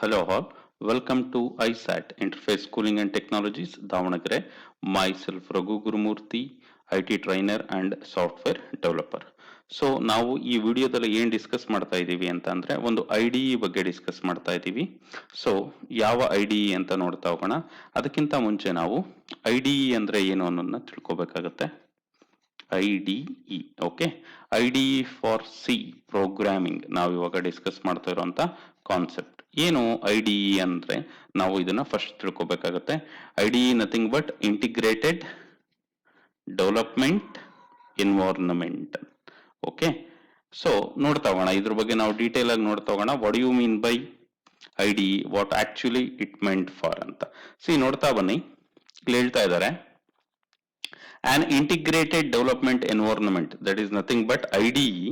Hello all, welcome to ISAT Interface Schooling and Technologies Davanagere. Myself Raghu Gurumurthy, IT trainer and software developer. So ನಾವು ಈ ವಿಡಿಯೋದಲ್ಲಿ ಏನು discuss ಮಾಡ್ತಾ ಇದ್ದೀವಿ ಅಂತ ಅಂದ್ರೆ ಒಂದು IDE ಬಗ್ಗೆ ಡಿಸ್ಕಸ್ ಮಾಡ್ತಾ ಇದ್ದೀವಿ. ಸೊ ಯಾವ IDE ಅಂತ ನೋಡ್ತಾ ಹೋಗೋಣ. ಅದಕ್ಕಿಂತ ಮುಂಚೆ ನಾವು IDE ಅಂದ್ರೆ ಏನು ಅನ್ನೋದನ್ನ ತಿಳ್ಕೊಬೇಕಾಗತ್ತೆ. IDE, okay, IDE for C programming ನಾವು ಇವಾಗ ಡಿಸ್ಕಸ್ ಮಾಡ್ತಾ ಇರುವಂತ ಕಾನ್ಸೆಪ್ಟ್. ಏನು IDE ಅಂದ್ರೆ ನಾವು ಇದನ್ನ ಫಸ್ಟ್ ತಿಳ್ಕೊಬೇಕಾಗತ್ತೆ. IDE nothing but integrated development environment. Okay, so ನೋಡ್ತಾ ಹೋಗೋಣ ಇದ್ರ ಬಗ್ಗೆ ನಾವು ಡೀಟೇಲ್ ಆಗಿ ನೋಡ್ತಾ ಹೋಗೋಣ. What you mean by IDE, what actually it meant for ಅಂತ. ಸಿ ನೋಡ್ತಾ ಬನ್ನಿ, ಇಲ್ಲಿ ಹೇಳ್ತಾ ಇದ್ದಾರೆ an integrated development environment, that is nothing but IDE,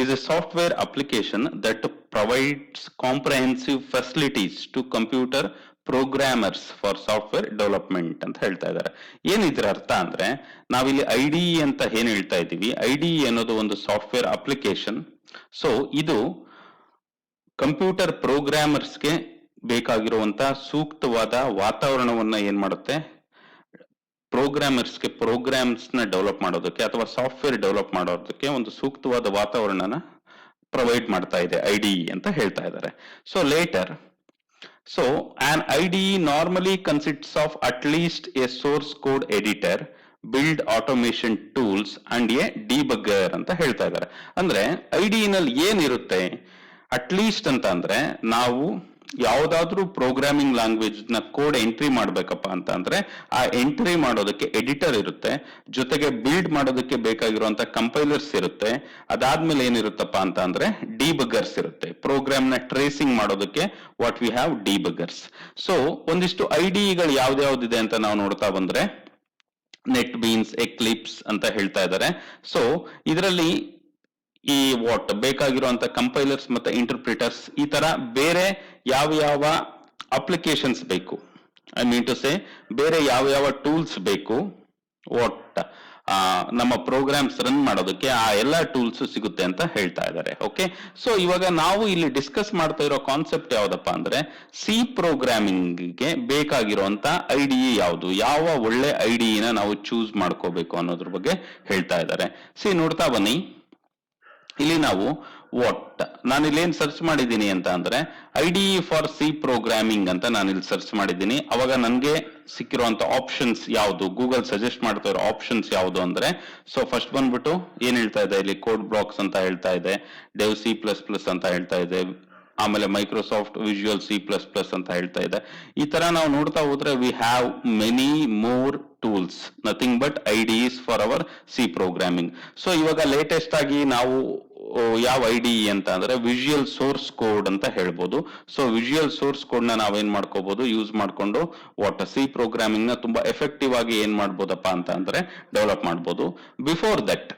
is a software application that provides comprehensive facilities to computer programmers for software development ಅಂತ ಹೇಳ್ತಾ ಇದ್ದಾರೆ. ಏನಿದ್ರ ಅರ್ಥ ಅಂದ್ರೆ ನಾವಿಲ್ಲಿ IDE ಅಂತ ಏನ್ ಹೇಳ್ತಾ ಇದ್ದೀವಿ, IDE ಅನ್ನೋದು ಒಂದು ಸಾಫ್ಟ್ವೇರ್ ಅಪ್ಲಿಕೇಶನ್. ಸೊ ಇದು ಕಂಪ್ಯೂಟರ್ ಪ್ರೋಗ್ರಾಮರ್ಸ್ಗೆ ಬೇಕಾಗಿರುವಂತ ಸೂಕ್ತವಾದ ವಾತಾವರಣವನ್ನ ಏನ್ ಮಾಡುತ್ತೆ, ಪ್ರೋಗ್ರಾಮರ್ಸ್ಗೆ ಪ್ರೋಗ್ರಾಮ್ಸ್ ನ ಡೆವಲಪ್ ಮಾಡೋದಕ್ಕೆ ಅಥವಾ ಸಾಫ್ಟ್ವೇರ್ ಡೆವಲಪ್ ಮಾಡೋದಕ್ಕೆ ಒಂದು ಸೂಕ್ತವಾದ ವಾತಾವರಣನ ಪ್ರೊವೈಡ್ ಮಾಡ್ತಾ ಇದೆ IDE ಅಂತ ಹೇಳ್ತಾ ಇದ್ದಾರೆ. So litre, so an IDE normally consists of at least a source code editor, build automation tools and a debugger ಅಂತ ಹೇಳ್ತಾ ಇದ್ದಾರೆ. ಅಂದ್ರೆ IDE ನಲ್ಲಿ ಏನಿರುತ್ತೆ, ಅಟ್ ಲೀಸ್ಟ್ ಅಂತ ಅಂದ್ರೆ ನಾವು ಯಾವ್ದಾದ್ರೂ ಪ್ರೋಗ್ರಾಮಿಂಗ್ ಲ್ಯಾಂಗ್ವೇಜ್ ನ ಕೋಡ್ ಎಂಟ್ರಿ ಮಾಡ್ಬೇಕಪ್ಪ ಅಂತ ಅಂದ್ರೆ ಆ ಎಂಟ್ರಿ ಮಾಡೋದಕ್ಕೆ ಎಡಿಟರ್ ಇರುತ್ತೆ, ಜೊತೆಗೆ ಬಿಲ್ಡ್ ಮಾಡೋದಕ್ಕೆ ಬೇಕಾಗಿರುವಂತ ಕಂಪೈಲರ್ಸ್ ಇರುತ್ತೆ. ಅದಾದ್ಮೇಲೆ ಏನಿರುತ್ತಪ್ಪ ಅಂತ ಅಂದ್ರೆ ಡಿಬಗರ್ಸ್ ಇರುತ್ತೆ, ಪ್ರೋಗ್ರಾಮ್ ನ ಟ್ರೇಸಿಂಗ್ ಮಾಡೋದಕ್ಕೆ ವಾಟ್ ವಿ ಹ್ಯಾವ್ ಡಿಬಗರ್ಸ್. ಸೊ ಒಂದಿಷ್ಟು IDEಗಳು ಯಾವ್ದ್ಯಾವ್ದಿದೆ ಅಂತ ನಾವು ನೋಡ್ತಾ ಬಂದ್ರೆ ನೆಟ್ ಬೀನ್ಸ್, ಎಕ್ಲಿಪ್ಸ್ ಅಂತ ಹೇಳ್ತಾ ಇದ್ದಾರೆ. ಸೊ ಇದರಲ್ಲಿ ಈ ವಾಟ್ ಬೇಕಾಗಿರುವಂತ ಕಂಪೈಲರ್ಸ್ ಮತ್ತೆ ಇಂಟರ್ಪ್ರಿಟರ್ಸ್, ಈ ತರ ಬೇರೆ ಯಾವ ಅಪ್ಲಿಕೇಶನ್ಸ್ ಬೇಕು, ಐ ಮೀನ್ ಟು ಸೇ ಬೇರೆ ಯಾವ ಟೂಲ್ಸ್ ಬೇಕು ವಾಟ್ ನಮ್ಮ ಪ್ರೋಗ್ರಾಮ್ಸ್ ರನ್ ಮಾಡೋದಕ್ಕೆ, ಆ ಎಲ್ಲ ಟೂಲ್ಸ್ ಸಿಗುತ್ತೆ ಅಂತ ಹೇಳ್ತಾ ಇದ್ದಾರೆ. ಓಕೆ, ಸೊ ಇವಾಗ ನಾವು ಇಲ್ಲಿ ಡಿಸ್ಕಸ್ ಮಾಡ್ತಾ ಇರೋ ಕಾನ್ಸೆಪ್ಟ್ ಯಾವ್ದಪ್ಪ ಅಂದ್ರೆ ಸಿ ಪ್ರೋಗ್ರಾಮಿಂಗ್ಗೆ ಬೇಕಾಗಿರುವಂತ IDE ಯಾವುದು, ಯಾವ ಒಳ್ಳೆ IDE ನ ನಾವು ಚೂಸ್ ಮಾಡ್ಕೋಬೇಕು ಅನ್ನೋದ್ರ ಬಗ್ಗೆ ಹೇಳ್ತಾ ಇದ್ದಾರೆ. ಸಿ ನೋಡ್ತಾ ಬನ್ನಿ, ಇಲ್ಲಿ ನಾವು ವಾಟ್ ನಾನು ಏನ್ ಸರ್ಚ್ ಮಾಡಿದ್ದೀನಿ ಅಂತ ಅಂದ್ರೆ IDE ಫಾರ್ ಸಿ ಪ್ರೋಗ್ರಾಮಿಂಗ್ ಅಂತ ನಾನು ಇಲ್ಲಿ ಸರ್ಚ್ ಮಾಡಿದ್ದೀನಿ. ಅವಾಗ ನನ್ಗೆ ಸಿಕ್ಕಿರುವಂತ ಆಪ್ಷನ್ಸ್ ಯಾವುದು, ಗೂಗಲ್ ಸಜೆಸ್ಟ್ ಮಾಡ್ತಾ ಇರೋ ಆಪ್ಷನ್ಸ್ ಯಾವುದು ಅಂದ್ರೆ, ಸೊ ಫಸ್ಟ್ ಬಂದ್ಬಿಟ್ಟು ಏನ್ ಹೇಳ್ತಾ ಇದೆ ಇಲ್ಲಿ, ಕೋಡ್ ಬ್ಲಾಕ್ಸ್ ಅಂತ ಹೇಳ್ತಾ ಇದೆ, ಡೆವ್ C++ ಅಂತ ಹೇಳ್ತಾ ಇದೆ, ಆಮೇಲೆ ಮೈಕ್ರೋಸಾಫ್ಟ್ ವಿಜುವಲ್ C++ ಅಂತ ಹೇಳ್ತಾ ಇದೆ. ಈ ತರ ನಾವು ನೋಡ್ತಾ ಹೋದ್ರೆ we have many more tools, nothing but IDEs for our C programming. So ಇವಾಗ ಲೇಟೆಸ್ಟ್ ಆಗಿ ನಾವು ಯಾವ IDE ಅಂತ ಅಂದ್ರೆ ವಿಜುವಲ್ ಸೋರ್ಸ್ ಕೋಡ್ ಅಂತ ಹೇಳ್ಬೋದು. ಸೊ ವಿಜುವಲ್ ಸೋರ್ಸ್ ಕೋಡ್ ನ ನಾವೇನ್ ಮಾಡ್ಕೋಬಹುದು, ಯೂಸ್ ಮಾಡ್ಕೊಂಡು ವಾಟ್ ಸಿ ಪ್ರೋಗ್ರಾಮಿಂಗ್ ನ ತುಂಬಾ ಎಫೆಕ್ಟಿವ್ ಆಗಿ ಏನ್ ಮಾಡ್ಬೋದಪ್ಪ ಅಂತ ಅಂದ್ರೆ ಡೆವಲಪ್ ಮಾಡ್ಬೋದು. ಬಿಫೋರ್ ದಟ್,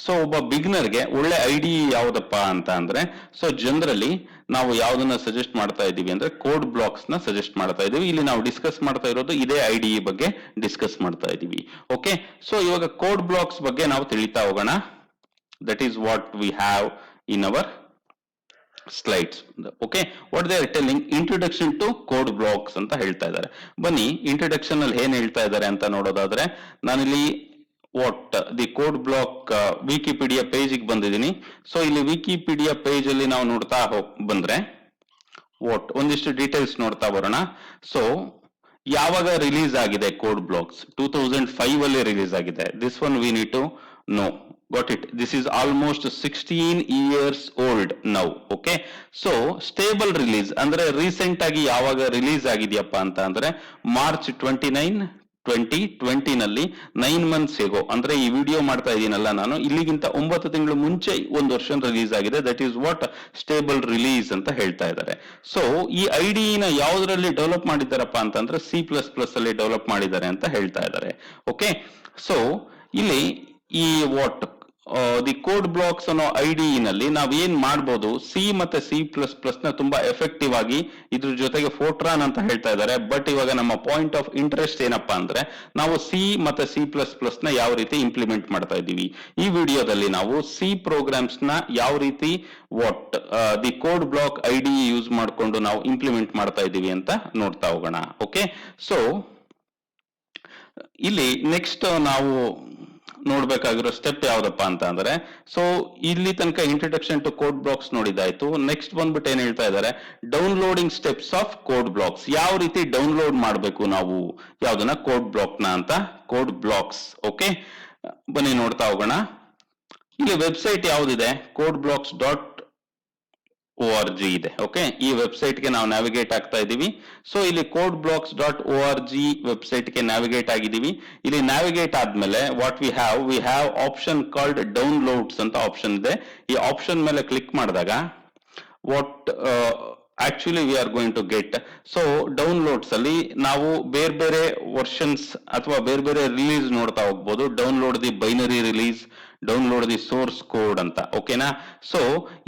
ಸೊ ಒಬ್ಬ ಬಿಗ್ನರ್ಗೆ ಒಳ್ಳೆ IDE ಯಾವ್ದಪ್ಪ ಅಂತ ಅಂದ್ರೆ, ಸೊ ಜನರಲಿ ನಾವು ಯಾವ್ದನ್ನ ಸಜೆಸ್ಟ್ ಮಾಡ್ತಾ ಇದೀವಿ ಅಂದ್ರೆ ಕೋಡ್ ಬ್ಲಾಕ್ಸ್ ನ ಸಜೆಸ್ಟ್ ಮಾಡ್ತಾ ಇದೀವಿ. ಇಲ್ಲಿ ನಾವು ಡಿಸ್ಕಸ್ ಮಾಡ್ತಾ ಇರೋದು ಇದೇ IDE ಬಗ್ಗೆ ಡಿಸ್ಕಸ್ ಮಾಡ್ತಾ ಇದೀವಿ. ಓಕೆ, ಸೊ ಇವಾಗ ಕೋಡ್ ಬ್ಲಾಕ್ಸ್ ಬಗ್ಗೆ ನಾವು ತಿಳಿತಾ ಹೋಗೋಣ. That is what we have in our slides. Okay, what they are telling, introduction to code blocks ಅಂತ ಹೇಳ್ತಾ ಇದ್ದಾರೆ. ಬನ್ನಿ ಇಂಟ್ರೊಡಕ್ಷನ್ ಅಲ್ಲಿ ಏನ್ ಹೇಳ್ತಾ ಇದ್ದಾರೆ ಅಂತ ನೋಡೋದಾದ್ರೆ, ನಾನಿಲ್ಲಿ what the code block Wikipedia page ಬಂದಿದ್ದೀನಿ. ಸೊ ಇಲ್ಲಿ ವಿಕಿಪೀಡಿಯಾ ಪೇಜ್ ಅಲ್ಲಿ ನಾವು ನೋಡ್ತಾ ಬಂದ್ರೆ ವಾಟ್ ಒಂದಿಷ್ಟು ಡೀಟೇಲ್ಸ್ ನೋಡ್ತಾ ಬರೋಣ. ಸೊ ಯಾವಾಗ ರಿಲೀಸ್ ಆಗಿದೆ ಕೋಡ್ ಬ್ಲಾಕ್ಸ್, 2005 ಅಲ್ಲಿ ರಿಲೀಸ್ ಆಗಿದೆ. This one we need to know. Got it? This is almost 16 years old now. Okay, so stable release ಅಂದ್ರೆ ರೀಸೆಂಟ್ ಆಗಿ ಯಾವಾಗ ರಿಲೀಸ್ ಆಗಿದೆಯಪ್ಪ ಅಂತ ಅಂದ್ರೆ ಮಾರ್ಚ್ 29, 2020 ನಲ್ಲಿ 9 months ago, ಅಂದ್ರೆ ಈ ವಿಡಿಯೋ ಮಾಡ್ತಾ ಇದೀನಲ್ಲ ನಾನು, ಇಲ್ಲಿಗಿಂತ 9 ತಿಂಗಳು ಮುಂಚೆ ಒಂದು ವರ್ಷನ್ ರಿಲೀಸ್ ಆಗಿದೆ. That is what stable release ಅಂತ ಹೇಳ್ತಾ ಇದ್ದಾರೆ. ಸೊ ಈ IDE ನ ಯಾವ್ದ್ರಲ್ಲಿ ಡೆವಲಪ್ ಮಾಡಿದ್ದಾರಪ್ಪ ಅಂತಂದ್ರೆ C++ ಅಲ್ಲಿ ಡೆವಲಪ್ ಮಾಡಿದ್ದಾರೆ ಅಂತ ಹೇಳ್ತಾ ಇದ್ದಾರೆ. ಓಕೆ, ಸೊ ಇಲ್ಲಿ ಈ ವಾಟ್ ದಿ ಕೋಡ್ ಬ್ಲಾಕ್ಸ್ ಅನ್ನೋ ಐಡಿ ನಲ್ಲಿ ನಾವ್ ಏನ್ ಮಾಡ್ಬೋದು, ಸಿ ಮತ್ತೆ C++ ನ ತುಂಬಾ ಎಫೆಕ್ಟಿವ್ ಆಗಿ ಇದ್ರ ಜೊತೆಗೆ ಫೋರ್ಟ್ರಾನ್ ಅಂತ ಹೇಳ್ತಾ ಇದ್ದಾರೆ. ಬಟ್ ಇವಾಗ ನಮ್ಮ ಪಾಯಿಂಟ್ ಆಫ್ ಇಂಟ್ರೆಸ್ಟ್ ಏನಪ್ಪಾ ಅಂದ್ರೆ ನಾವು ಸಿ ಮತ್ತೆ C++ ನ ಯಾವ ರೀತಿ ಇಂಪ್ಲಿಮೆಂಟ್ ಮಾಡ್ತಾ ಇದ್ದೀವಿ. ಈ ವಿಡಿಯೋದಲ್ಲಿ ನಾವು ಸಿ ಪ್ರೋಗ್ರಾಮ್ಸ್ ನ ಯಾವ ರೀತಿ the code block ID use ಮಾಡಿಕೊಂಡು ನಾವು ಇಂಪ್ಲಿಮೆಂಟ್ ಮಾಡ್ತಾ ಇದ್ದೀವಿ ಅಂತ ನೋಡ್ತಾ ಹೋಗೋಣ. ಓಕೆ, ಸೊ ಇಲ್ಲಿ ನೆಕ್ಸ್ಟ್ ನಾವು ನೋಡ್ಬೇಕಾಗಿರೋ ಸ್ಟೆಪ್ ಯಾವ್ದಪ್ಪ ಅಂತ ಅಂದ್ರೆ, ಸೊ ಇಲ್ಲಿ ತನಕ ಇಂಟ್ರಡಕ್ಷನ್ ಟು ಕೋಡ್ ಬ್ಲಾಕ್ಸ್ ನೋಡಿದಾಯ್ತು. ನೆಕ್ಸ್ಟ್ ಬಂದ್ಬಿಟ್ಟು ಏನ್ ಹೇಳ್ತಾ ಇದ್ದಾರೆ, downloading steps of code blocks. ಯಾವ ರೀತಿ ಡೌನ್ಲೋಡ್ ಮಾಡಬೇಕು ನಾವು ಯಾವ್ದನ್ನ, ಕೋಡ್ ಬ್ಲಾಕ್ ನ ಅಂತ, ಕೋಡ್ ಬ್ಲಾಕ್ಸ್. ಓಕೆ, ಬನ್ನಿ ನೋಡ್ತಾ ಹೋಗೋಣ. ಇಲ್ಲಿ ವೆಬ್ಸೈಟ್ ಯಾವ್ದಿದೆ, codeblocks.org ಇದೆ. ಓಕೆ, ಈ ವೆಬ್ಸೈಟ್ಗೆ ನಾವು ನ್ಯಾವಿಗೇಟ್ ಆಗ್ತಾ ಇದೀವಿ. ಸೊ ಇಲ್ಲಿ codeblocks.org ವೆಬ್ಸೈಟ್ಗೆ ನ್ಯಾವಿಗೇಟ್ ಆಗಿದ್ದೀವಿ. ಇಲ್ಲಿ ನ್ಯಾವಿಗೇಟ್ ಆದ್ಮೇಲೆ what we have option called downloads ಅಂತ ಆಪ್ಷನ್ ಇದೆ. ಈ ಆಪ್ಷನ್ ಮೇಲೆ ಕ್ಲಿಕ್ ಮಾಡಿದಾಗ what actually we are going to get, so downloads ಅಲ್ಲಿ ನಾವು ಬೇರೆ ಬೇರೆ ವರ್ಷನ್ಸ್ ಅಥವಾ ಬೇರೆ ಬೇರೆ ರಿಲೀಸ್ ನೋಡ್ತಾ ಹೋಗ್ಬೋದು. Download the binary release, download the source code ಅಂತ. ಓಕೆನಾ, ಸೊ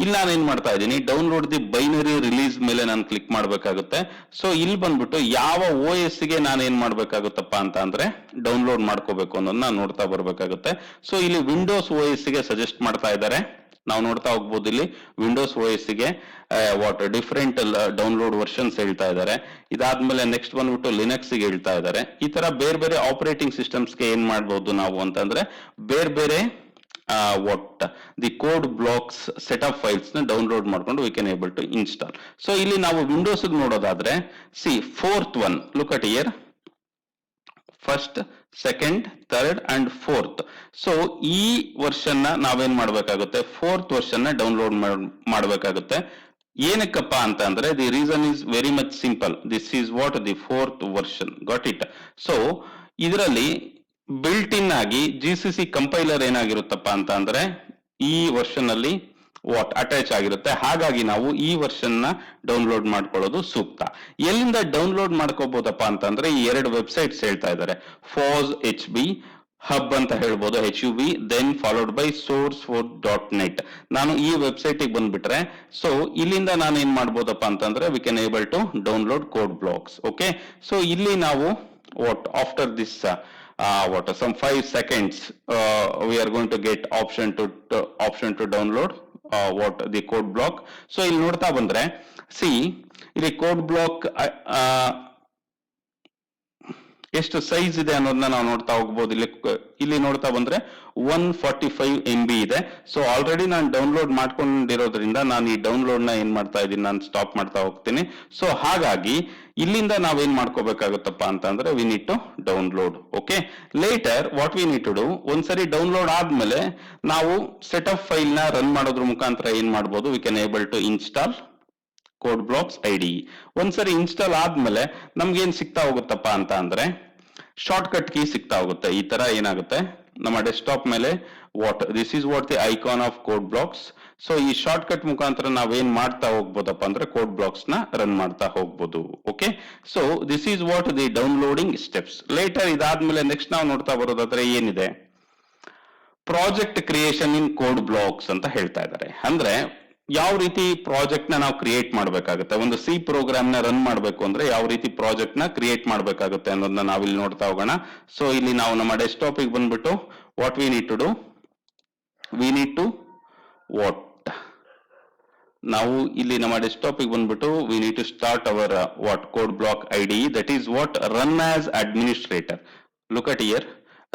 ಇಲ್ಲಿ ನಾನು ಏನ್ ಮಾಡ್ತಾ ಇದ್ದೀನಿ, ಡೌನ್ಲೋಡ್ ದಿ ಬೈನರಿ ರಿಲೀಸ್ ಮೇಲೆ ನಾನು ಕ್ಲಿಕ್ ಮಾಡ್ಬೇಕಾಗುತ್ತೆ. ಸೊ ಇಲ್ಲಿ ಬಂದ್ಬಿಟ್ಟು ಯಾವ OS ಗೆ ನಾನು ಏನ್ ಮಾಡ್ಬೇಕಾಗುತ್ತಪ್ಪ ಅಂತ ಅಂದ್ರೆ ಡೌನ್ಲೋಡ್ ಮಾಡ್ಕೋಬೇಕು ಅನ್ನೋದನ್ನ ನೋಡ್ತಾ ಬರ್ಬೇಕಾಗುತ್ತೆ. ಸೊ ಇಲ್ಲಿ ವಿಂಡೋಸ್ OS ಗೆ ಸಜೆಸ್ಟ್ ಮಾಡ್ತಾ ಇದ್ದಾರೆ. ನಾವು ನೋಡ್ತಾ ಹೋಗ್ಬೋದು, ಇಲ್ಲಿ ವಿಂಡೋಸ್ OS ಗೆ ಡಿಫರೆಂಟ್ ಡೌನ್ಲೋಡ್ ವರ್ಷನ್ಸ್ ಹೇಳ್ತಾ ಇದ್ದಾರೆ. ಇದಾದ್ಮೇಲೆ ನೆಕ್ಸ್ಟ್ ಬಂದ್ಬಿಟ್ಟು ಲಿನಕ್ಸ್ ಗೆ ಹೇಳ್ತಾ ಇದ್ದಾರೆ. ಈ ತರ ಬೇರೆ ಬೇರೆ ಆಪರೇಟಿಂಗ್ ಸಿಸ್ಟಮ್ಸ್ಗೆ ಏನ್ ಮಾಡ್ಬೋದು ನಾವು ಅಂತಂದ್ರೆ ಬೇರೆ ಬೇರೆ the code blocks set of files ನ ಡೌನ್ಲೋಡ್ ಮಾಡ್ಕೊಂಡು we can able to install. So ಇಲ್ಲಿ ನಾವು ವಿಂಡೋಸ್ ನೋಡೋದಾದ್ರೆ fourth one, look at here, first, second, third and fourth. So ಈ ವರ್ಷನ್ ನ ನಾವೇನ್ ಮಾಡ್ಬೇಕಾಗುತ್ತೆ, ಫೋರ್ತ್ ವರ್ಷನ್ ನ ಡೌನ್ಲೋಡ್ ಮಾಡ್ಬೇಕಾಗುತ್ತೆ. ಏನಕ್ಕಪ್ಪ ಅಂತ ಅಂದ್ರೆ the reason is very much simple. This is what the fourth version, got it. So ಇದರಲ್ಲಿ ಬಿಲ್ಟ್ ಇನ್ ಆಗಿ GCC ಕಂಪೈಲರ್ ಏನಾಗಿರುತ್ತಪ್ಪ ಅಂತ ಅಂದ್ರೆ ಈ ವರ್ಷನ್ ಅಲ್ಲಿ ಅಟ್ಯಾಚ್ ಆಗಿರುತ್ತೆ. ಹಾಗಾಗಿ ನಾವು ಈ ವರ್ಷನ್ ನ ಡೌನ್ಲೋಡ್ ಮಾಡ್ಕೊಳ್ಳೋದು ಸೂಕ್ತ. ಎಲ್ಲಿಂದ ಡೌನ್ಲೋಡ್ ಮಾಡ್ಕೋಬಹುದಪ್ಪ ಅಂತಂದ್ರೆ ಈ ಎರಡು ವೆಬ್ಸೈಟ್ಸ್ ಹೇಳ್ತಾ ಇದ್ದಾರೆ. ಫಾಸ್ HB ಹಬ್ ಅಂತ ಹೇಳ್ಬೋದು, HUB, then followed by source4.net. ನಾನು ಈ ವೆಬ್ಸೈಟ್ ಗೆ ಬಂದ್ಬಿಟ್ರೆ, ಸೊ ಇಲ್ಲಿಂದ ನಾನು ಏನ್ ಮಾಡ್ಬೋದಪ್ಪ ಅಂತಂದ್ರೆ we can able to download code blocks. Okay, so ಇಲ್ಲಿ ನಾವು after this some 5 seconds we are going to get option to download the code block. So ಇಲ್ಲಿ ನೋಡ್ತಾ ಬಂದ್ರೆ ಇಲ್ಲಿ ಕೋಡ್ ಬ್ಲಾಕ್ ಎಷ್ಟು ಸೈಜ್ ಇದೆ ಅನ್ನೋದನ್ನ ನಾವು ನೋಡ್ತಾ ಹೋಗ್ಬೋದು. ಇಲ್ಲಿ ನೋಡ್ತಾ ಬಂದ್ರೆ 145 MB ಇದೆ. ಸೊ ಆಲ್ರೆಡಿ ನಾನು ಡೌನ್ಲೋಡ್ ಮಾಡ್ಕೊಂಡಿರೋದ್ರಿಂದ ನಾನು ಈ ಡೌನ್ಲೋಡ್ ನ ಏನ್ ಮಾಡ್ತಾ ಇದ್ದೀನಿ, ನಾನು ಸ್ಟಾಪ್ ಮಾಡ್ತಾ ಹೋಗ್ತೀನಿ. ಸೊ ಹಾಗಾಗಿ ಇಲ್ಲಿಂದ ನಾವೇನ್ ಮಾಡ್ಕೋಬೇಕಾಗುತ್ತಪ್ಪ ಅಂತಂದ್ರೆ we need to download. Okay, later what we need to do, ಒಂದ್ಸರಿ ಡೌನ್ಲೋಡ್ ಆದ್ಮೇಲೆ ನಾವು ಸೆಟ್ ಆಫ್ ಫೈಲ್ ನ ರನ್ ಮಾಡೋದ್ರ ಮುಖಾಂತರ ಏನ್ ಮಾಡ್ಬೋದು, we can able to install code blocks IDE. ಒಂದ್ಸರಿ ಇನ್ಸ್ಟಾಲ್ ಆದ್ಮೇಲೆ ನಮ್ಗೆ ಏನ್ ಸಿಗ್ತಾ ಹೋಗುತ್ತಪ್ಪ ಅಂತ ಅಂದ್ರೆ ಶಾರ್ಟ್ ಕಟ್ ಕೀ ಸಿಗ್ತಾ ಹೋಗುತ್ತೆ. ಈ ತರ ಏನಾಗುತ್ತೆ ನಮ್ಮ ಡೆಸ್ಕ್ಟಾಪ್ ಮೇಲೆ this is what the icon of code blocks. So ಈ ಶಾರ್ಟ್ ಕಟ್ ಮುಖಾಂತರ ನಾವೇನ್ ಮಾಡ್ತಾ ಹೋಗ್ಬೋದಪ್ಪ ಅಂದ್ರೆ ಕೋಡ್ ಬ್ಲಾಕ್ಸ್ ನ ರನ್ ಮಾಡ್ತಾ ಹೋಗ್ಬೋದು. Okay, so this is what the downloading steps. Later ಇದಾದ್ಮೇಲೆ ನೆಕ್ಸ್ಟ್ ನಾವು ನೋಡ್ತಾ ಬರೋದಾದ್ರೆ ಏನಿದೆ, project creation in code blocks ಅಂತ ಹೇಳ್ತಾ ಇದ್ದಾರೆ. ಅಂದ್ರೆ ಯಾವ ರೀತಿ ಪ್ರಾಜೆಕ್ಟ್ ನ ನಾವು ಕ್ರಿಯೇಟ್ ಮಾಡಬೇಕಾಗುತ್ತೆ, ಒಂದು ಸಿ ಪ್ರೋಗ್ರಾಮ್ ನ ರನ್ ಮಾಡಬೇಕು ಅಂದ್ರೆ ಯಾವ ರೀತಿ ಪ್ರಾಜೆಕ್ಟ್ ನ ಕ್ರಿಯೇಟ್ ಮಾಡಬೇಕಾಗುತ್ತೆ ಅನ್ನೋದನ್ನ ನಾವಿಲ್ಲಿ ನೋಡ್ತಾ ಹೋಗೋಣ. ಸೊ ಇಲ್ಲಿ ನಾವು ನಮ್ಮ ಡೆಸ್ಕ್ಟಾಪ್ ಗೆ ಬಂದ್ಬಿಟ್ಟು what we need to do, we need to ನಾವು ಇಲ್ಲಿ ನಮ್ಮ ಡೆಸ್ಕ್ಟಾಪ್ ಗೆ ಬಂದ್ಬಿಟ್ಟು we need to start our code block IDE, that is what run as administrator. Look at here,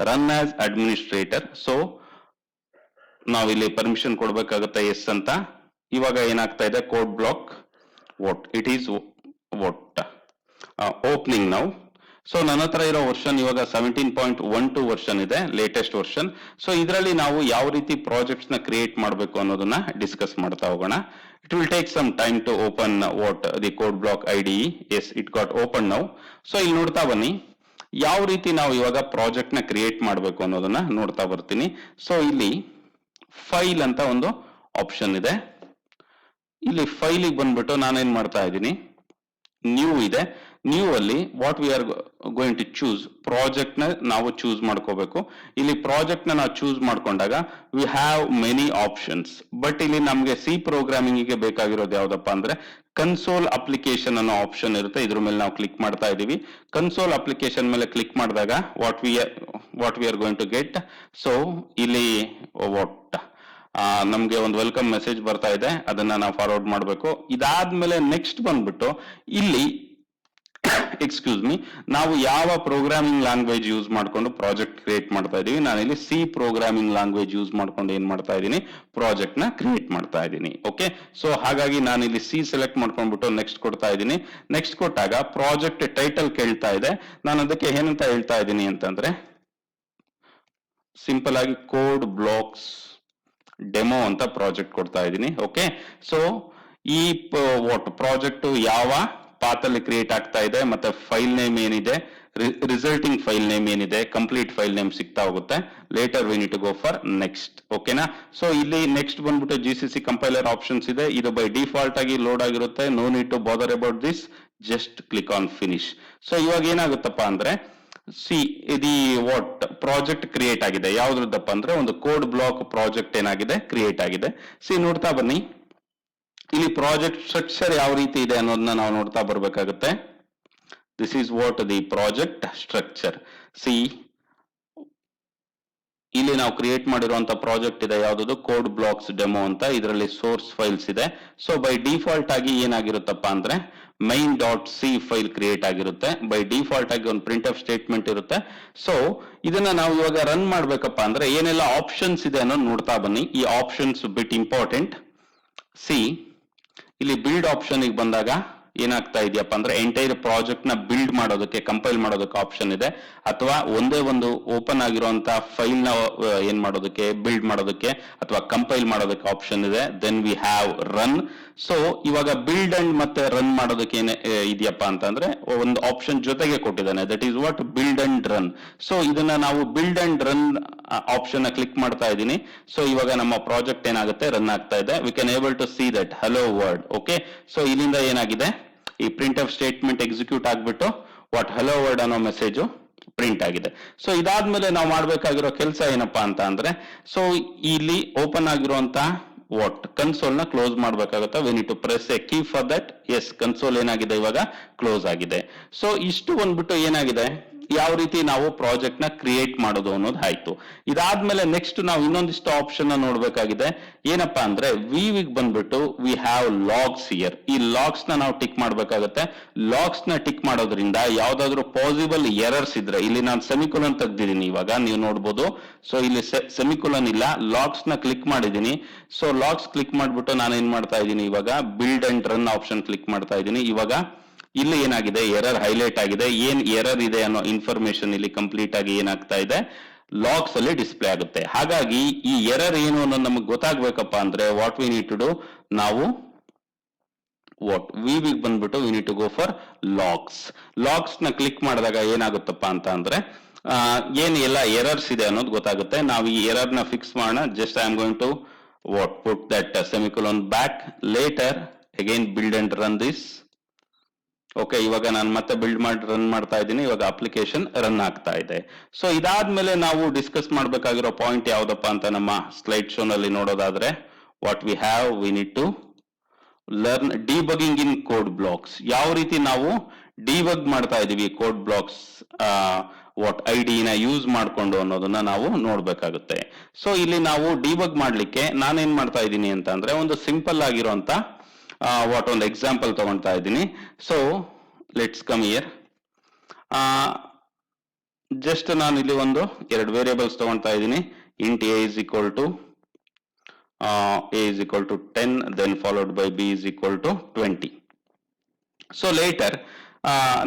run as administrator. So ನಾವಿಲ್ಲಿ permission ಕೊಡ್ಬೇಕಾಗುತ್ತೆ yes ಅಂತ. ಇವಾಗ ಏನಾಗ್ತಾ ಇದೆ, code block it is opening now. So ನನ್ನ ಹತ್ರ ಇರೋ ವರ್ಷನ್ ಇವಾಗ 17.12 ವರ್ಷನ್ ಇದೆ, ಲೇಟೆಸ್ಟ್ ವರ್ಷನ್. ಸೊ ಇದರಲ್ಲಿ ನಾವು ಯಾವ ರೀತಿ ಪ್ರಾಜೆಕ್ಟ್ಸ್ ನ ಕ್ರಿಯೇಟ್ ಮಾಡಬೇಕು ಅನ್ನೋದನ್ನ ಡಿಸ್ಕಸ್ ಮಾಡ್ತಾ ಹೋಗೋಣ. It will take some time to open the code block IDE. Yes, it got open now. So ಇಲ್ಲಿ ನೋಡ್ತಾ ಬನ್ನಿ ಯಾವ ರೀತಿ ನಾವು ಇವಾಗ ಪ್ರಾಜೆಕ್ಟ್ ನ ಕ್ರಿಯೇಟ್ ಮಾಡಬೇಕು ಅನ್ನೋದನ್ನ ನೋಡ್ತಾ ಬರ್ತೀನಿ. ಸೊ ಇಲ್ಲಿ ಫೈಲ್ ಅಂತ ಒಂದು ಆಪ್ಷನ್ ಇದೆ. ಇಲ್ಲಿ ಫೈಲಿಗೆ ಬಂದ್ಬಿಟ್ಟು ನಾನೇನ್ ಮಾಡ್ತಾ ಇದ್ದೀನಿ, ನ್ಯೂ ಇದೆ. ನ್ಯೂ ಅಲ್ಲಿ what we are going to choose, project ನ ನಾವು ಚೂಸ್ ಮಾಡ್ಕೋಬೇಕು. ಇಲ್ಲಿ ಪ್ರಾಜೆಕ್ಟ್ ನ ನಾವು ಚೂಸ್ ಮಾಡ್ಕೊಂಡಾಗ we have many options. But ಇಲ್ಲಿ ನಮ್ಗೆ ಸಿ ಪ್ರೋಗ್ರಾಮಿಂಗ್ ಗೆ ಬೇಕಾಗಿರೋದು ಯಾವ್ದಪ್ಪ ಅಂದ್ರೆ ಕನ್ಸೋಲ್ ಅಪ್ಲಿಕೇಶನ್ ಅನ್ನೋ ಆಪ್ಷನ್ ಇರುತ್ತೆ. ಇದ್ರ ಮೇಲೆ ನಾವು ಕ್ಲಿಕ್ ಮಾಡ್ತಾ ಇದೀವಿ. ಕನ್ಸೋಲ್ ಅಪ್ಲಿಕೇಶನ್ ಮೇಲೆ ಕ್ಲಿಕ್ ಮಾಡಿದಾಗ what we are going to get, so ಇಲ್ಲಿ ವಾಟ್ ನಮ್ಗೆ ಒಂದು ವೆಲ್ಕಮ್ ಮೆಸೇಜ್ ಬರ್ತಾ ಇದೆ, ಅದನ್ನ ನಾವು ಫಾರ್ವರ್ಡ್ ಮಾಡಬೇಕು. ಇದಾದ್ಮೇಲೆ ನೆಕ್ಸ್ಟ್ ಬಂದ್ಬಿಟ್ಟು ಇಲ್ಲಿ ಎಕ್ಸ್ಕ್ಯೂಸ್ ಮೀ, ನಾವು ಯಾವ ಪ್ರೋಗ್ರಾಮಿಂಗ್ ಲ್ಯಾಂಗ್ವೇಜ್ ಯೂಸ್ ಮಾಡ್ಕೊಂಡು ಪ್ರಾಜೆಕ್ಟ್ ಕ್ರಿಯೇಟ್ ಮಾಡ್ತಾ ಇದೀವಿ. ನಾನು ಇಲ್ಲಿ ಸಿ ಪ್ರೋಗ್ರಾಮಿಂಗ್ ಲ್ಯಾಂಗ್ವೇಜ್ ಯೂಸ್ ಮಾಡ್ಕೊಂಡು ಏನ್ ಮಾಡ್ತಾ ಇದ್ದೀನಿ, ಪ್ರಾಜೆಕ್ಟ್ ನ ಕ್ರಿಯೇಟ್ ಮಾಡ್ತಾ ಇದ್ದೀನಿ. ಓಕೆ, ಸೊ ಹಾಗಾಗಿ ನಾನು ಇಲ್ಲಿ ಸಿ ಸೆಲೆಕ್ಟ್ ಮಾಡ್ಕೊಂಡ್ಬಿಟ್ಟು ನೆಕ್ಸ್ಟ್ ಕೊಡ್ತಾ ಇದ್ದೀನಿ. ನೆಕ್ಸ್ಟ್ ಕೊಟ್ಟಾಗ ಪ್ರಾಜೆಕ್ಟ್ ಟೈಟಲ್ ಕೇಳ್ತಾ ಇದೆ. ನಾನು ಅದಕ್ಕೆ ಏನಂತ ಹೇಳ್ತಾ ಇದ್ದೀನಿ ಅಂತಂದ್ರೆ ಸಿಂಪಲ್ ಆಗಿ ಕೋಡ್ ಬ್ಲಾಕ್ಸ್ ಡೆಮೋ ಅಂತ ಪ್ರಾಜೆಕ್ಟ್ ಕೊಡ್ತಾ ಇದ್ದೀನಿ. ಓಕೆ, ಸೊ ಈ ಪ್ರಾಜೆಕ್ಟ್ ಯಾವ ಪಾತ್ ಅಲ್ಲಿ ಕ್ರಿಯೇಟ್ ಆಗ್ತಾ ಇದೆ, ಮತ್ತೆ ಫೈಲ್ ನೇಮ್ ಏನಿದೆ, ರಿಸಲ್ಟಿಂಗ್ ಫೈಲ್ ನೇಮ್ ಏನಿದೆ, ಕಂಪ್ಲೀಟ್ ಫೈಲ್ ನೇಮ್ ಸಿಗ್ತಾ ಹೋಗುತ್ತೆ. Later we need to go for next. ಓಕೆನಾ, ಸೊ ಇಲ್ಲಿ ನೆಕ್ಸ್ಟ್ ಬಂದ್ಬಿಟ್ಟು GCC ಕಂಪೈಲರ್ ಆಪ್ಷನ್ಸ್ ಇದೆ. ಇದು ಬೈ ಡಿಫಾಲ್ಟ್ ಆಗಿ ಲೋಡ್ ಆಗಿರುತ್ತೆ. No need to bother about this, just click on finish. So ಇವಾಗ ಏನಾಗುತ್ತಪ್ಪ ಅಂದ್ರೆ ಸಿ ಇದು ವಾಟ್ ಪ್ರಾಜೆಕ್ಟ್ ಕ್ರಿಯೇಟ್ ಆಗಿದೆ. ಯಾವ್ದ್ರದ್ದಪ್ಪ ಅಂದ್ರೆ ಒಂದು ಕೋಡ್ ಬ್ಲಾಕ್ ಪ್ರಾಜೆಕ್ಟ್ ಏನಾಗಿದೆ ಕ್ರಿಯೇಟ್ ಆಗಿದೆ. ಸಿ ನೋಡ್ತಾ ಬನ್ನಿ, ಇಲ್ಲಿ ಪ್ರಾಜೆಕ್ಟ್ ಸ್ಟ್ರಕ್ಚರ್ ಯಾವ ರೀತಿ ಇದೆ ಅನ್ನೋದನ್ನ ನಾವು ನೋಡ್ತಾ ಬರ್ಬೇಕಾಗುತ್ತೆ. This is what the project structure. See ಇಲ್ಲಿ ನಾವು ಕ್ರಿಯೇಟ್ ಮಾಡಿರುವಂತ ಪ್ರಾಜೆಕ್ಟ್ ಇದೆ, ಯಾವ್ದು ಕೋಡ್ ಬ್ಲಾಕ್ಸ್ ಡೆಮೋ ಅಂತ. ಇದರಲ್ಲಿ ಸೋರ್ಸ್ ಫೈಲ್ಸ್ ಇದೆ. ಸೊ ಬೈ ಡಿಫಾಲ್ಟ್ ಆಗಿ ಏನಾಗಿರುತ್ತಪ್ಪ ಅಂದ್ರೆ main.c ಫೈಲ್ ಕ್ರಿಯೇಟ್ ಆಗಿರುತ್ತೆ. ಬೈ ಡಿಫಾಲ್ಟ್ ಆಗಿ ಒಂದು ಪ್ರಿಂಟ್ ಆಫ್ ಸ್ಟೇಟ್ಮೆಂಟ್ ಇರುತ್ತೆ. ಸೊ ಇದನ್ನ ನಾವು ಇವಾಗ ರನ್ ಮಾಡ್ಬೇಕಪ್ಪ ಅಂದ್ರೆ ಏನೆಲ್ಲ ಆಪ್ಷನ್ಸ್ ಇದೆ ಅನ್ನೋದು ನೋಡ್ತಾ ಬನ್ನಿ. ಈ ಆಪ್ಷನ್ಸ್ ಬಿಟ್ ಇಂಪಾರ್ಟೆಂಟ್. ಸಿ ಇಲ್ಲಿ ಬಿಲ್ಡ್ ಆಪ್ಷನ್ ಬಂದಾಗ ಏನಾಗ್ತಾ ಇದೆಯಪ್ಪ ಅಂದ್ರೆ ಎಂಟೈರ್ ಪ್ರಾಜೆಕ್ಟ್ ನ ಬಿಲ್ಡ್ ಮಾಡೋದಕ್ಕೆ, ಕಂಪೈಲ್ ಮಾಡೋದಕ್ಕೆ ಆಪ್ಷನ್ ಇದೆ, ಅಥವಾ ಒಂದೇ ಒಂದು ಓಪನ್ ಆಗಿರುವಂತ ಫೈಲ್ ನ ಏನ್ ಮಾಡೋದಕ್ಕೆ, ಬಿಲ್ಡ್ ಮಾಡೋದಕ್ಕೆ ಅಥವಾ ಕಂಪೈಲ್ ಮಾಡೋದಕ್ಕೆ ಆಪ್ಷನ್ ಇದೆ. Then we have run. So ಇವಾಗ ಬಿಲ್ಡ್ ಅಂಡ್ ಮತ್ತೆ ರನ್ ಮಾಡೋದಕ್ಕೆ ಏನ್ ಇದೆಯಪ್ಪ ಅಂತಂದ್ರೆ ಒಂದು ಆಪ್ಷನ್ ಜೊತೆಗೆ ಕೊಟ್ಟಿದ್ದಾನೆ, that is what build and run. So ಇದನ್ನ ನಾವು ಬಿಲ್ಡ್ ಅಂಡ್ ರನ್ ಆಪ್ಷನ್ ನ ಕ್ಲಿಕ್ ಮಾಡ್ತಾ ಇದ್ದೀನಿ. ಸೊ ಇವಾಗ ನಮ್ಮ ಪ್ರಾಜೆಕ್ಟ್ ಏನಾಗುತ್ತೆ ರನ್ ಆಗ್ತಾ ಇದೆ. We can able to see that hello world. Okay, so ಇಲ್ಲಿಂದ ಏನಾಗಿದೆ, ಈ ಪ್ರಿಂಟ್ ಆಫ್ ಸ್ಟೇಟ್ಮೆಂಟ್ ಎಕ್ಸಿಕ್ಯೂಟ್ ಆಗ್ಬಿಟ್ಟು ವಾಟ್ ಹಲೋ ವರ್ಡ್ ಅನ್ನೋ ಮೆಸೇಜ್ ಪ್ರಿಂಟ್ ಆಗಿದೆ. ಸೊ ಇದಾದ್ಮೇಲೆ ನಾವು ಮಾಡ್ಬೇಕಾಗಿರೋ ಕೆಲಸ ಏನಪ್ಪಾ ಅಂತ ಅಂದ್ರೆ, ಸೊ ಇಲ್ಲಿ ಓಪನ್ ಆಗಿರುವಂತ ವಾಟ್ ಕನ್ಸೋಲ್ ನ ಕ್ಲೋಸ್ ಮಾಡ್ಬೇಕಾಗುತ್ತೆ. We need to press a key for that. Yes, console ಏನಾಗಿದೆ ಇವಾಗ ಕ್ಲೋಸ್ ಆಗಿದೆ. ಸೊ ಇಷ್ಟು ಬಂದ್ಬಿಟ್ಟು ಏನಾಗಿದೆ, ಯಾವ ರೀತಿ ನಾವು ಪ್ರಾಜೆಕ್ಟ್ ನ ಕ್ರಿಯೇಟ್ ಮಾಡೋದು ಅನ್ನೋದು ಆಯ್ತು. ಇದಾದ್ಮೇಲೆ ನೆಕ್ಸ್ಟ್ ನಾವು ಇನ್ನೊಂದಿಷ್ಟು ಆಪ್ಷನ್ ನೋಡ್ಬೇಕಾಗಿದೆ. ಏನಪ್ಪಾ ಅಂದ್ರೆ ವಿಗ್ ಬಂದ್ಬಿಟ್ಟು ವಿ ಹ್ಯಾವ್ ಲಾಗ್ಸ್ ಹಿಯರ್. ಈ ಲಾಗ್ಸ್ ನ ನಾವು ಟಿಕ್ ಮಾಡ್ಬೇಕಾಗುತ್ತೆ. ಲಾಗ್ಸ್ ನ ಟಿಕ್ ಮಾಡೋದ್ರಿಂದ ಯಾವ್ದಾದ್ರು ಪಾಸಿಬಲ್ ಎರರ್ಸ್ ಇದ್ರೆ, ಇಲ್ಲಿ ನಾನು ಸೆಮಿಕೋಲನ್ ತೆಗ್ದಿದ್ದೀನಿ ಇವಾಗ ನೀವು ನೋಡ್ಬೋದು. ಸೊ ಇಲ್ಲಿ ಸೆಮಿಕೋಲನ್ ಇಲ್ಲ, ಲಾಗ್ಸ್ ನ ಕ್ಲಿಕ್ ಮಾಡಿದೀನಿ. ಸೊ ಲಾಗ್ಸ್ ಕ್ಲಿಕ್ ಮಾಡ್ಬಿಟ್ಟು ನಾನು ಏನ್ ಮಾಡ್ತಾ ಇದ್ದೀನಿ ಇವಾಗ build and run option click ಮಾಡ್ತಾ ಇದ್ದೀನಿ. ಇವಾಗ ಇಲ್ಲಿ ಏನಾಗಿದೆ, ಎರರ್ ಹೈಲೈಟ್ ಆಗಿದೆ. ಏನ್ ಎರರ್ ಇದೆ ಅನ್ನೋ ಇನ್ಫಾರ್ಮೇಶನ್ ಇಲ್ಲಿ ಕಂಪ್ಲೀಟ್ ಆಗಿ ಏನಾಗ್ತಾ ಇದೆ, ಲಾಗ್ಸ್ ಅಲ್ಲಿ ಡಿಸ್ಪ್ಲೇ ಆಗುತ್ತೆ. ಹಾಗಾಗಿ ಈ ಎರರ್ ಏನು ಅನ್ನೋದು ನಮಗೆ ಗೊತ್ತಾಗ್ಬೇಕಪ್ಪ ಅಂದ್ರೆ what we need to do, ನಾವು ವಾಟ್ ವಿಗ್ ಬಂದ್ಬಿಟ್ಟು we need to go for logs. Logs ನ ಕ್ಲಿಕ್ ಮಾಡಿದಾಗ ಏನಾಗುತ್ತಪ್ಪ ಅಂತ ಅಂದ್ರೆ ಏನ್ ಎಲ್ಲ ಎರರ್ಸ್ ಇದೆ ಅನ್ನೋದು ಗೊತ್ತಾಗುತ್ತೆ. ನಾವು ಈ ಎರರ್ ನ ಫಿಕ್ಸ್ ಮಾಡೋಣ. Just I am going to what put that semicolon back. Later again build and run this. Okay, ಇವಾಗ ನಾನು ಮತ್ತೆ ಬಿಲ್ಡ್ ಮಾಡಿ ರನ್ ಮಾಡ್ತಾ ಇದ್ದೀನಿ. ಇವಾಗ ಅಪ್ಲಿಕೇಶನ್ ರನ್ ಆಗ್ತಾ ಇದೆ. ಸೊ ಇದಾದ್ಮೇಲೆ ನಾವು ಡಿಸ್ಕಸ್ ಮಾಡ್ಬೇಕಾಗಿರೋ ಪಾಯಿಂಟ್ ಯಾವ್ದಪ್ಪ ಅಂತ ನಮ್ಮ ಸ್ಲೈಡ್ ಶೋ ನಲ್ಲಿ ನೋಡೋದಾದ್ರೆ what we have, we need to learn debugging in code blocks. ಯಾವ ರೀತಿ ನಾವು ಡಿಬಗ್ ಮಾಡ್ತಾ ಇದೀವಿ ಕೋಡ್ ಬ್ಲಾಕ್ಸ್ ವಾಟ್ ಐಡಿ ನ ಯೂಸ್ ಮಾಡ್ಕೊಂಡು ಅನ್ನೋದನ್ನ ನಾವು ನೋಡ್ಬೇಕಾಗುತ್ತೆ. ಸೊ ಇಲ್ಲಿ ನಾವು ಡಿಬಗ್ ಮಾಡ್ಲಿಕ್ಕೆ ನಾನೇನ್ ಮಾಡ್ತಾ ಇದ್ದೀನಿ ಅಂತ ಅಂದ್ರೆ ಒಂದು ಸಿಂಪಲ್ ಆಗಿರುವಂತ ವಾಟ್ ಒಂದು ಎಕ್ಸಾಂಪಲ್ ತಗೊಳ್ತಾ ಇದ್ದೀನಿ. So let's come here. Just ನಾನು ಇಲ್ಲಿ ಒಂದು ಎರಡು ವೇರಿಯೇಬಲ್ಸ್ ತಗೊಳ್ತಾ ಇದ್ದೀನಿ. Int a is equal to 10, then followed by b is equal to 20. So later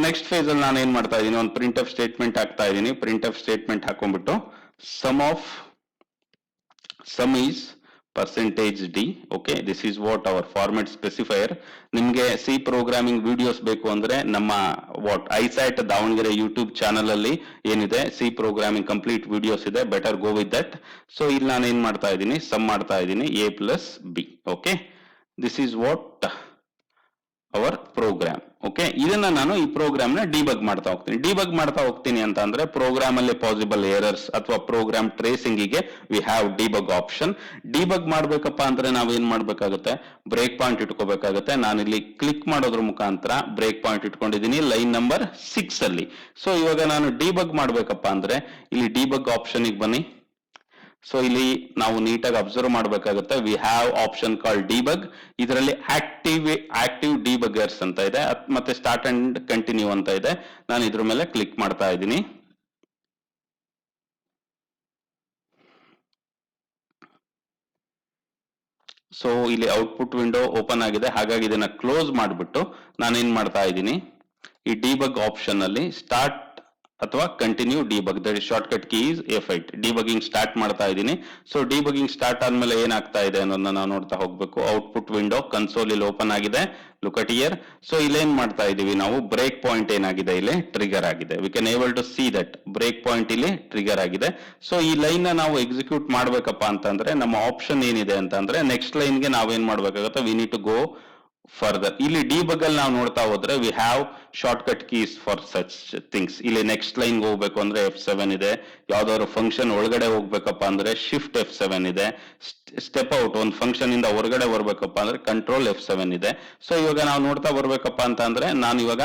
next phase ಅಲ್ಲಿ ನಾನು ಏನ್ ಮಾಡ್ತಾ ಇದ್ದೀನಿ, ಒಂದು ಪ್ರಿಂಟ್ ಆಫ್ ಸ್ಟೇಟ್ಮೆಂಟ್ ಹಾಕ್ತಾ ಇದ್ದೀನಿ. ಪ್ರಿಂಟ್ ಆಫ್ ಸ್ಟೇಟ್ಮೆಂಟ್ ಹಾಕೊಂಡ್ಬಿಟ್ಟು sum is %d. Okay, this is what our format specifier. ನಿಮ್ಗೆ ಸಿ ಪ್ರೋಗ್ರಾಮಿಂಗ್ ವಿಡಿಯೋಸ್ ಬೇಕು ಅಂದ್ರೆ ನಮ್ಮ ವಾಟ್ ಐಸ್ಯಾಟ್ ದಾವಣಗೆರೆ ಯೂಟ್ಯೂಬ್ ಚಾನಲ್ ಅಲ್ಲಿ ಏನಿದೆ ಸಿ ಪ್ರೋಗ್ರಾಮಿಂಗ್ ಕಂಪ್ಲೀಟ್ ವಿಡಿಯೋಸ್ ಇದೆ, better go with that. So ಇಲ್ಲಿ ನಾನು ಏನ್ ಮಾಡ್ತಾ ಇದ್ದೀನಿ, ಸಮ್ ಮಾಡ್ತಾ ಇದ್ದೀನಿ a+b. Okay, this is what our program. Okay, ಇದನ್ನ ನಾನು ಈ ಪ್ರೋಗ್ರಾಮ್ ನ ಡಿಬಗ್ ಮಾಡ್ತಾ ಹೋಗ್ತೀನಿ ಅಂತ ಅಂದ್ರೆ ಪ್ರೋಗ್ರಾಮ್ ಅಲ್ಲಿ ಪಾಸಿಬಲ್ ಎರರ್ಸ್ ಅಥವಾ ಪ್ರೋಗ್ರಾಮ್ ಟ್ರೇಸಿಂಗ್ ಗೆ we have debug option. Debug ಮಾಡ್ಬೇಕಪ್ಪ ಅಂದ್ರೆ ನಾವೇನ್ ಮಾಡ್ಬೇಕಾಗುತ್ತೆ, ಬ್ರೇಕ್ ಪಾಯಿಂಟ್ ಇಟ್ಕೋಬೇಕಾಗುತ್ತೆ. ನಾನು ಇಲ್ಲಿ ಕ್ಲಿಕ್ ಮಾಡೋದ್ರ ಮುಖಾಂತರ ಬ್ರೇಕ್ ಪಾಯಿಂಟ್ ಇಟ್ಕೊಂಡಿದ್ದೀನಿ ಲೈನ್ ನಂಬರ್ 6 ಅಲ್ಲಿ. ಸೊ ಇವಾಗ ನಾನು ಡಿಬಗ್ ಮಾಡ್ಬೇಕಪ್ಪ ಅಂದ್ರೆ ಇಲ್ಲಿ ಡಿಬಗ್ ಆಪ್ಷನ್ ಗೆ ಬನ್ನಿ. ಸೊ ಇಲ್ಲಿ ನಾವು ನೀಟಾಗಿ ಅಬ್ಸರ್ವ್ ಮಾಡಬೇಕಾಗುತ್ತೆ, V have option call debug. ಇದರಲ್ಲಿ ಆಕ್ಟಿವ್ ಡಿಬಗರ್ಸ್ ಅಂತ ಇದೆ, ಮತ್ತೆ ಸ್ಟಾರ್ಟ್ ಅಂಡ್ ಕಂಟಿನ್ಯೂ ಅಂತ ಇದೆ. ನಾನು ಇದ್ರ ಮೇಲೆ ಕ್ಲಿಕ್ ಮಾಡ್ತಾ ಇದ್ದೀನಿ. ಸೊ ಇಲ್ಲಿ ಔಟ್ಪುಟ್ ವಿಂಡೋ ಓಪನ್ ಆಗಿದೆ, ಹಾಗಾಗಿ ಇದನ್ನ ಕ್ಲೋಸ್ ಮಾಡಿಬಿಟ್ಟು ನಾನೇನ್ ಮಾಡ್ತಾ ಇದ್ದೀನಿ, ಈ ಡಿಬಗ್ ಆಪ್ಷನ್ ಅಲ್ಲಿ ಸ್ಟಾರ್ಟ್ ಅಥವಾ continue debug, that is shortcut key is F8. Debugging start ಮಾಡ್ತಾ ಇದ್ದೀನಿ. ಸೊ ಡಿಬಗಿಂಗ್ ಸ್ಟಾರ್ಟ್ ಆದ್ಮೇಲೆ ಏನಾಗ್ತಾ ಇದೆ ಅನ್ನೋದನ್ನ ನಾವು ನೋಡ್ತಾ ಹೋಗ್ಬೇಕು. ಔಟ್ಪುಟ್ ವಿಂಡೋ ಕನ್ಸೋಲ್ ಇಲ್ಲಿ ಓಪನ್ ಆಗಿದೆ, ಲುಕ್ ಅಟ್ ಹಿಯರ್. ಸೊ ಇಲ್ಲೇನ್ ಮಾಡ್ತಾ ಇದೀವಿ ನಾವು, ಬ್ರೇಕ್ ಪಾಯಿಂಟ್ ಏನಾಗಿದೆ ಇಲ್ಲಿ ಟ್ರಿಗರ್ ಆಗಿದೆ. We can able to see that break point ಇಲ್ಲಿ ಟ್ರಿಗರ್ ಆಗಿದೆ. ಸೊ ಈ ಲೈನ್ ನ ನಾವು ಎಕ್ಸಿಕ್ಯೂಟ್ ಮಾಡ್ಬೇಕಪ್ಪ ಅಂತಂದ್ರೆ ನಮ್ಮ ಆಪ್ಷನ್ ಏನಿದೆ ಅಂತಂದ್ರೆ ನೆಕ್ಸ್ಟ್ ಲೈನ್ ಗೆ ನಾವೇನ್ ಮಾಡ್ಬೇಕಾಗುತ್ತೆ, we need to go further. ಇಲ್ಲಿ ಡಿಬಗ್ ಅಲ್ಲಿ ನಾವು ನೋಡ್ತಾ ಹೋದ್ರೆ we have shortcut keys for such things. ಇಲ್ಲಿ ನೆಕ್ಸ್ಟ್ ಲೈನ್ ಹೋಗ್ಬೇಕು ಅಂದ್ರೆ F7 ಇದೆ, ಯಾವ್ದಾದ್ರು ಫಂಕ್ಷನ್ ಒಳಗಡೆ ಹೋಗ್ಬೇಕಪ್ಪ ಅಂದ್ರೆ ಶಿಫ್ಟ್ F7 ಇದೆ, ಸ್ಟೆಪ್ ಔಟ್ ಒಂದು ಫಂಕ್ಷನ್ ಇಂದ ಹೊರಗಡೆ ಬರ್ಬೇಕಪ್ಪ ಅಂದ್ರೆ ಕಂಟ್ರೋಲ್ F7 ಇದೆ. ಸೊ ಇವಾಗ ನಾವು ನೋಡ್ತಾ ಬರ್ಬೇಕಪ್ಪ ಅಂತ ಅಂದ್ರೆ ನಾನು ಇವಾಗ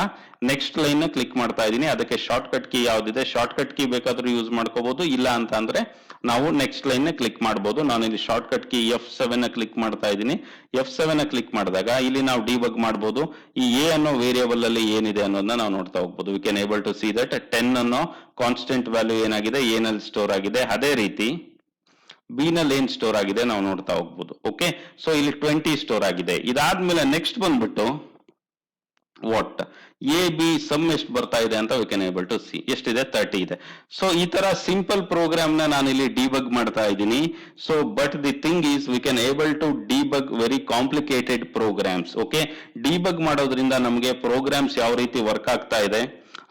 ನೆಕ್ಸ್ಟ್ ಲೈನ್ ನ ಕ್ಲಿಕ್ ಮಾಡ್ತಾ ಇದ್ದೀನಿ. ಅದಕ್ಕೆ ಶಾರ್ಟ್ ಕಟ್ ಕೀ ಯಾವ್ದಿದೆ, ಶಾರ್ಟ್ ಕಟ್ ಕೀ ಬೇಕಾದ್ರೂ ಯೂಸ್ ಮಾಡ್ಕೋಬಹುದು, ಇಲ್ಲ ಅಂತ ಅಂದ್ರೆ ನಾವು ನೆಕ್ಸ್ಟ್ ಲೈನ್ ನ ಕ್ಲಿಕ್ ಮಾಡಬಹುದು. ನಾನು ಇಲ್ಲಿ ಶಾರ್ಟ್ ಕಟ್ ಕೀ F7 ನ ಕ್ಲಿಕ್ ಮಾಡ್ತಾ ಇದ್ದೀನಿ. F7 ನ ಕ್ಲಿಕ್ ಮಾಡಿದಾಗ ಇಲ್ಲಿ ನಾವು ಡಿಬಗ್ ಮಾಡಬಹುದು. ಈ ಎ ಅನ್ನೋ ವೇರಿಯೇಬಲ್ ಅಲ್ಲಿ ಏನಿದೆ ಅನ್ನೋದನ್ನ ನಾವು ನೋಡ್ತಾ ಹೋಗ್ಬೋದು. We can able to see that 10 ಅನ್ನೋ ಕಾನ್ಸ್ಟೆಂಟ್ ವ್ಯಾಲ್ಯೂ ಏನಾಗಿದೆ ಎ ನಲ್ಲಿ ಸ್ಟೋರ್ ಆಗಿದೆ, ಅದೇ ರೀತಿ ಬಿ ನಲ್ಲಿ ಏನ್ ಸ್ಟೋರ್ ಆಗಿದೆ ನಾವು ನೋಡ್ತಾ ಹೋಗ್ಬೋದು. ಓಕೆ, ಸೊ ಇಲ್ಲಿ 20 ಸ್ಟೋರ್ ಆಗಿದೆ. ಇದಾದ್ಮೇಲೆ ನೆಕ್ಸ್ಟ್ ಬಂದ್ಬಿಟ್ಟು ವಾಟ್ ಎ ಬಿ ಸಮ್ ಎಷ್ಟು ಬರ್ತಾ ಇದೆ ಅಂತ we can able to see. ಎಷ್ಟಿದೆ, 30 ಇದೆ. ಸೊ ಈ ತರ ಸಿಂಪಲ್ ಪ್ರೋಗ್ರಾಮ್ ನ ನಾನು ಇಲ್ಲಿ ಡಿಬಗ್ ಮಾಡ್ತಾ ಇದ್ದೀನಿ. So but the thing is we can able to debug very complicated programs. Okay, debug ಮಾಡೋದ್ರಿಂದ ನಮಗೆ ಪ್ರೋಗ್ರಾಮ್ಸ್ ಯಾವ ರೀತಿ ವರ್ಕ್ ಆಗ್ತಾ ಇದೆ,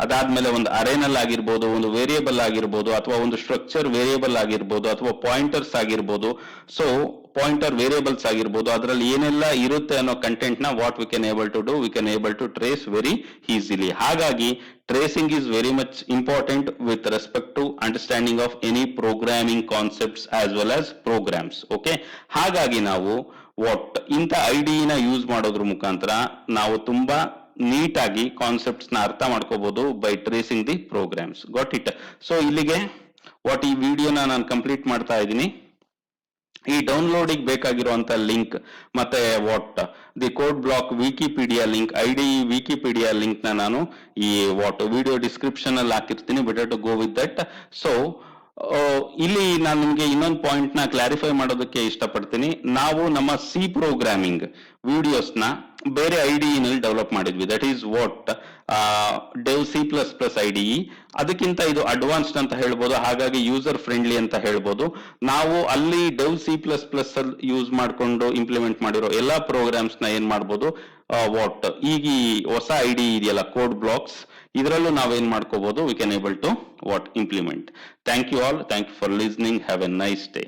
ಅದಾದ್ಮೇಲೆ ಒಂದು ಅರೇನಲ್ ಆಗಿರ್ಬೋದು, ಒಂದು ವೇರಿಯೇಬಲ್ ಆಗಿರ್ಬೋದು, ಅಥವಾ ಒಂದು ಸ್ಟ್ರಕ್ಚರ್ ವೇರಿಯೇಬಲ್ ಆಗಿರ್ಬೋದು, ಅಥವಾ ಪಾಯಿಂಟರ್ಸ್ ಆಗಿರ್ಬೋದು, ಸೊ ಪಾಯಿಂಟರ್ ವೇರಿಯೇಬಲ್ಸ್ ಆಗಿರ್ಬೋದು, ಅದರಲ್ಲಿ ಏನೆಲ್ಲ ಇರುತ್ತೆ ಅನ್ನೋ ಕಂಟೆಂಟ್ ನ what we can able to do, we can able to trace very easily. ಹಾಗಾಗಿ tracing is very much important with respect to understanding of any programming concepts as well as programs. Okay, ಹಾಗಾಗಿ ನಾವು what ಇಂಥ ಐಡಿನ use ಮಾಡೋದ್ರ ಮುಖಾಂತರ ನಾವು ತುಂಬಾ ನೀಟಾಗಿ concepts ನ ಅರ್ಥ ಮಾಡ್ಕೋಬಹುದು by tracing the programs. Got it? So ಇಲ್ಲಿಗೆ ವಾಟ್ ಈ ವಿಡಿಯೋನ ನಾನು ಕಂಪ್ಲೀಟ್ ಮಾಡ್ತಾ ಇದ್ದೀನಿ. ಈ ಡೌನ್ಲೋಡಿಗೆ ಬೇಕಾಗಿರುವಂತ ಲಿಂಕ್ ಮತ್ತೆ what the code block Wikipedia link, ID Wikipedia link ನ ನಾನು ಈ ವಾಟ್ ವಿಡಿಯೋ ಡಿಸ್ಕ್ರಿಪ್ಷನ್ ಅಲ್ಲಿ ಹಾಕಿರ್ತೀನಿ. Better to go with that. So ಇಲ್ಲಿ ನಾನು ನಿಮಗೆ ಇನ್ನೊಂದು ಪಾಯಿಂಟ್ ನ ಕ್ಲಾರಿಫೈ ಮಾಡೋದಕ್ಕೆ ಇಷ್ಟಪಡ್ತೀನಿ. ನಾವು ನಮ್ಮ ಸಿ ಪ್ರೋಗ್ರಾಮಿಂಗ್ ವಿಡಿಯೋಸ್ ನ ಬೇರೆ IDE ನಲ್ಲಿ ಡೆವಲಪ್ ಮಾಡಿದ್ವಿ, that is what dev C++ IDE. ಅದಕ್ಕಿಂತ ಇದು ಅಡ್ವಾನ್ಸ್ಡ್ ಅಂತ ಹೇಳ್ಬೋದು, ಹಾಗಾಗಿ ಯೂಸರ್ ಫ್ರೆಂಡ್ಲಿ ಅಂತ ಹೇಳ್ಬೋದು. ನಾವು ಅಲ್ಲಿ ಡೆವ್ C++ ಅಲ್ಲಿ ಯೂಸ್ ಮಾಡ್ಕೊಂಡು ಇಂಪ್ಲಿಮೆಂಟ್ ಮಾಡಿರೋ ಎಲ್ಲಾ ಪ್ರೋಗ್ರಾಮ್ಸ್ ನ ಏನ್ ಮಾಡ್ಬೋದು, ವಾಟ್ ಈಗ ಈ ಹೊಸ IDE ಇದೆಯಲ್ಲ ಕೋಡ್ ಬ್ಲಾಕ್ಸ್, ಇದರಲ್ಲೂ ನಾವೇನ್ ಮಾಡ್ಕೋಬಹುದು, we can able to what implement. Thank you all, thank you for listening, have a nice day.